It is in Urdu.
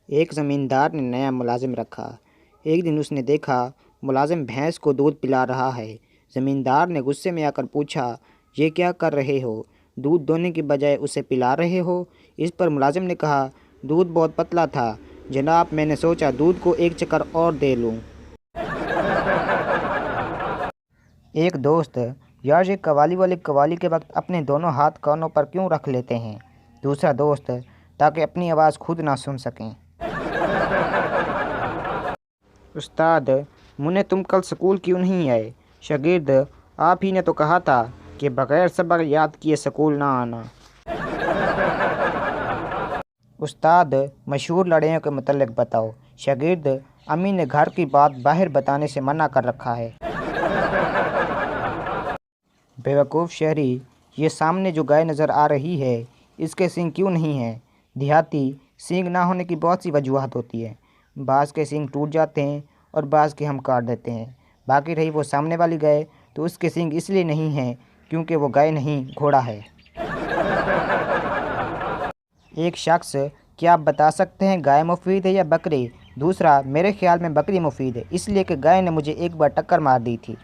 ایک زمیندار نے نیا ملازم رکھا۔ ایک دن اس نے دیکھا ملازم بھینس کو دودھ پلا رہا ہے۔ زمیندار نے غصے میں آ کر پوچھا، یہ کیا کر رہے ہو؟ دودھ دونے کی بجائے اسے پلا رہے ہو؟ اس پر ملازم نے کہا، دودھ بہت پتلا تھا جناب، میں نے سوچا دودھ کو ایک چکر اور دے لوں۔ ایک دوست، یار یہ قوالی والے قوالی کے وقت اپنے دونوں ہاتھ کانوں پر کیوں رکھ لیتے ہیں؟ دوسرا دوست، تاکہ اپنی آواز خود نہ سن سکیں۔ استاد، منع تم کل سکول کیوں نہیں آئے؟ شاگرد، آپ ہی نے تو کہا تھا کہ بغیر سبق یاد کیے سکول نہ آنا۔ استاد، مشہور لڑائیوں کے متعلق بتاؤ۔ شاگرد، امی نے گھر کی بات باہر بتانے سے منع کر رکھا ہے۔ بیوقوف شہری، یہ سامنے جو گائے نظر آ رہی ہے اس کے سینگ کیوں نہیں ہیں؟ دیہاتی، سینگ نہ ہونے کی بہت سی وجوہات ہوتی ہیں۔ بعض کے سینگ ٹوٹ جاتے ہیں اور بعض کے ہم کاٹ دیتے ہیں۔ باقی رہی وہ سامنے والی گائے تو اس کے سینگ اس لیے نہیں ہیں کیونکہ وہ گائے نہیں، گھوڑا ہے۔ ایک شخص، کیا آپ بتا سکتے ہیں گائے مفید ہے یا بکری؟ دوسرا، میرے خیال میں بکری مفید ہے، اس لیے کہ گائے نے مجھے ایک بار ٹکر مار دی تھی۔